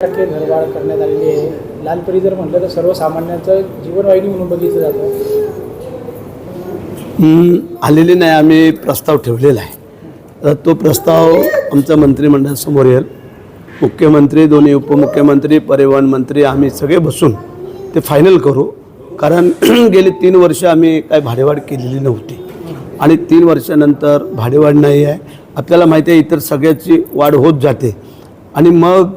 टक्के दरवाढ करण्यात आलेली आहे। लालपरी जर म्हटलं तर सर्वसामान्यांचं जीवनवाहिनी म्हणून बघितलं जातं। आलेली नाही, आम्ही प्रस्ताव ठेवलेला आहे। तर तो प्रस्ताव आमच्या मंत्रिमंडळासमोर येईल। मुख्यमंत्री, दोन्ही उपमुख्यमंत्री, परिवहन मंत्री आम्ही सगळे बसून ते फायनल करू। कारण गेली 3 वर्ष आम्ही काय भाडेवाढ केलेली नव्हती आणि 3 वर्षानंतर भाडेवाढ नाही आहे। आपल्याला माहिती आहे इतर सगळ्याची वाढ होत जाते आणि मग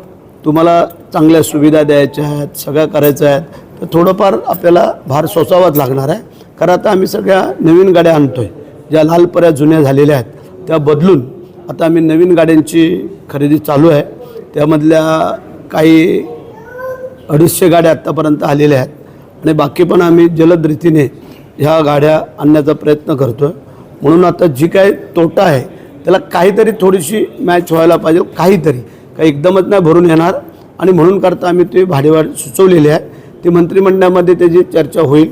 तुम्हाला चांगल्या सुविधा द्यायच्या आहेत, सगळं करायचं आहे, तर थोडंफार आपल्याला भार सोसावाच लागणार आहे। कारण आता आम्ही सगळ्या नवीन गाड्या आणतो आहे, ज्या लालपऱ्या जुन्या झालेल्या आहेत त्या बदलून आता आम्ही नवीन गाड्यांची खरेदी चालू आहे। त्यामधल्या काही 250 गाड्या आत्तापर्यंत आलेल्या आहेत आणि बाकी पण आम्ही जलद रीतीने ह्या गाड्या आणण्याचा प्रयत्न करतो आहे। म्हणून आता जी काय तोटा आहे त्याला काहीतरी थोडीशी मॅच व्हायला पाहिजे, काहीतरी काही एकदमच नाही भरून येणार आणि म्हणून करता आम्ही ते भाडेवाढ सुचवलेली आहे। ती मंत्रिमंडळामध्ये त्याची चर्चा होईल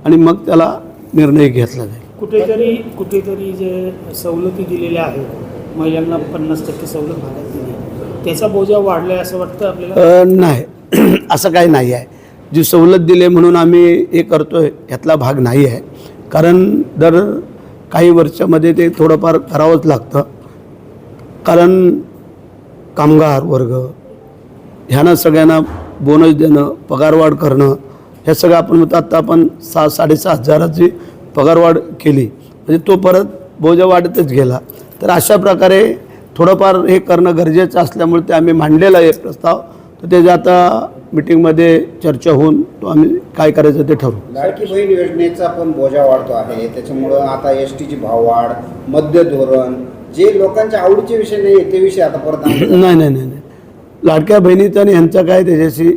आणि मग त्याला निर्णय घेतला जाईल। कुठेतरी जे सवलती दिलेल्या आहेत, महिलांना 50% सवलत भाड्यात दिली, त्याचा बोजा वाढला आहे असं वाटतं आपल्याला? नाही, असं काही नाही आहे। जी सवलत दिली म्हणून आम्ही हे करतो आहे यातला भाग नाही आहे। कारण दर काही वर्षामध्ये ते थोडंफार करावंच लागतं। कारण कामगार वर्ग ह्यांना सगळ्यांना बोनस देणं, पगारवाढ करणं, हे सगळं आपण म्हणतो। आता आपण 6-6.5 हजाराची पगारवाढ केली म्हणजे तो परत बोजा वाढतच गेला। तर अशा प्रकारे थोडंफार हे करणं गरजेचं असल्यामुळे ते आम्ही मांडलेला आहे प्रस्ताव। तर त्याच्या आता मीटिंगमध्ये चर्चा होऊन तो आम्ही काय करायचं ते ठरवू। लाडकी बहीण योजनेचा पण बोजा वाढतो आहे, त्याच्यामुळं आता STची भाववाढ, मद्य धोरण, जे लोकांच्या आवडीचे विषय नाही ते विषय आता परत नाही, लाडक्या बहिणीचा आणि ह्यांचा काय त्याच्याशी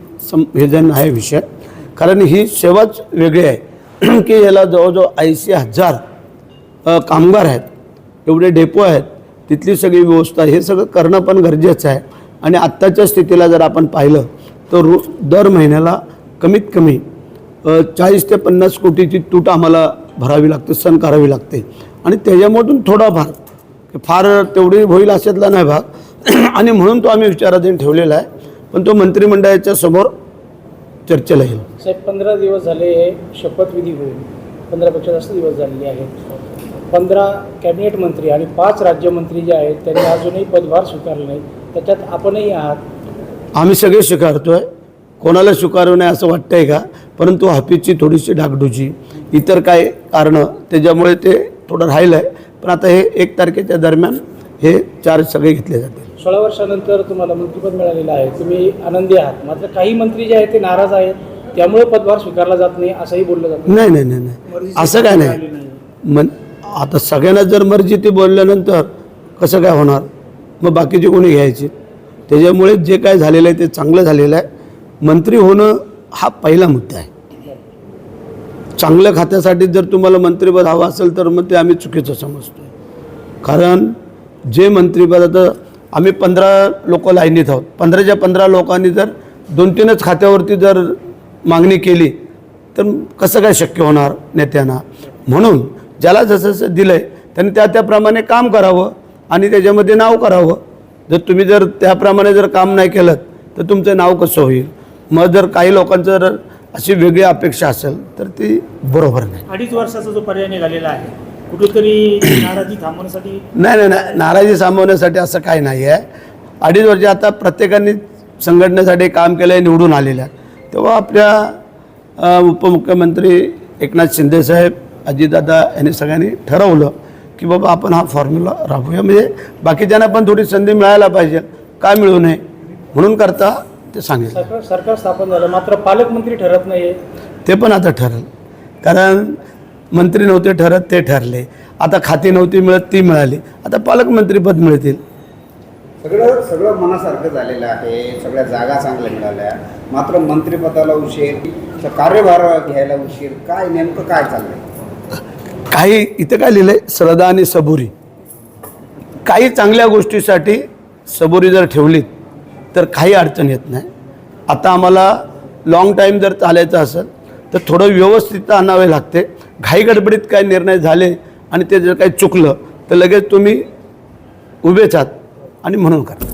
हे जण आहे विषय। कारण ही सेवाच वेगळी आहे की याला जवळजवळ 80,000 कामगार आहेत, एवढे डेपो आहेत, तिथली सगळी व्यवस्था हे सगळं करणं पण गरजेचं आहे। आणि आत्ताच्या स्थितीला जर आपण पाहिलं तर दर महिन्याला कमीत कमी 40 ते 50 कोटीची तूट आम्हाला भरावी लागते, सहन करावी लागते आणि त्याच्यामधून थोडाफार फार तेवढी होईल अशातला नाही भाग आणि म्हणून तो आम्ही विचाराधीन ठेवलेला आहे। पण तो मंत्रिमंडळाच्या समोर चर्चेला येईल। साहेब, 15 दिवस झाले शपथविधी होईल, 15पेक्षा जास्त दिवस झालेले आहेत। 15 कॅबिनेट मंत्री आणि 5 राज्यमंत्री जे आहेत त्यांनी अजूनही पदभार स्वीकारला नाही, त्याच्यात आपणही आहात। आम्ही सगळे स्वीकारतो आहे, कोणाला स्वीकारू नये असं वाटतंय का? परंतु हाफिजची थोडीशी डागडुजी, इतर काय कारणं त्याच्यामुळे ते थोडं राहिलं आहे। पण आता हे 1 तारखेच्या दरम्यान हे चार्ज सगळे घेतले जातील। 16 वर्षानंतर तुम्हाला मंत्रिपद मिळालेलं आहे, तुम्ही आनंदी आहात। मात्र काही मंत्री जे आहेत ते नाराज आहेत, त्यामुळे पदभार स्वीकारला जात नाही असंही बोललं जातं। नाही, असं काय नाही। आता सगळ्यांना जर मर्जी ती बोलल्यानंतर कसं काय होणार? मग बाकीचे कोणी घ्यायचे? त्याच्यामुळे जे काय झालेलं आहे ते चांगलं झालेलं आहे। मंत्री होणं हा पहिला मुद्दा आहे। चांगल्या खात्यासाठी जर तुम्हाला मंत्रिपद हवं असेल तर मग ते आम्ही चुकीचं समजतो। कारण जे मंत्रिपद, आता आम्ही 15 लोक लाईनीत आहोत, 15च्या 15 लोकांनी जर 2-3च खात्यावरती जर मागणी केली तर कसं काय शक्य होणार नेत्यांना? म्हणून ज्याला जसं जसं दिलं आहे त्यांनी त्याप्रमाणे काम करावं आणि त्याच्यामध्ये नाव करावं। जर तुम्ही जर त्याप्रमाणे जर काम नाही केलं तर तुमचं नाव कसं होईल? मग जर काही लोकांचं जर अशी वेगळी अपेक्षा असेल तर ती बरोबर नाही। 2.5 वर्षाचा जो पर्याय निघालेला आहे, कुठेतरी नाराजी थांबवण्यासाठी? नाही, नाराजी थांबवण्यासाठी असं काही नाही आहे। 2.5 वर्ष आता प्रत्येकाने संघटनेसाठी काम केलं आहे, निवडून आलेल्या। तेव्हा आपल्या उपमुख्यमंत्री एकनाथ शिंदेसाहेब, अजितदादा यांनी सगळ्यांनी ठरवलं की बाबा आपण हा फॉर्म्युला राबवूया, म्हणजे बाकीच्यांना पण थोडी संधी मिळायला पाहिजे, काय मिळू नये म्हणून करता ते सांगितलं। सरकार स्थापन झालं, मात्र पालकमंत्री ठरत नाही, ते पण आता ठरेल। कारण मंत्री नव्हते ठरत, ते ठरले। आता खाती नव्हती मिळत, ती मिळाली, आता पालकमंत्रीपद मिळतील। सगळं मनासारखं झालेलं आहे, सगळ्या जागा चांगल्या मिळाल्या, मात्र मंत्रिपदाला उशीर, कार्यभार घ्यायला उशीर, काय नेमकं काय चाललंय? काही इथं काय लिहिलंय, श्रद्धा आणि सबुरी। काही चांगल्या गोष्टीसाठी सबुरी जर ठेवलीत तर काही अडचण येत नाही। आता आम्हाला लॉंग टाईम जर चालायचं असेल तर थोडं व्यवस्थित आणावे लागते। घाई गडबडीत काय निर्णय झाले आणि ते जर काही चुकलं तर लगेच तुम्ही उभेच आहात आणि म्हणून करा।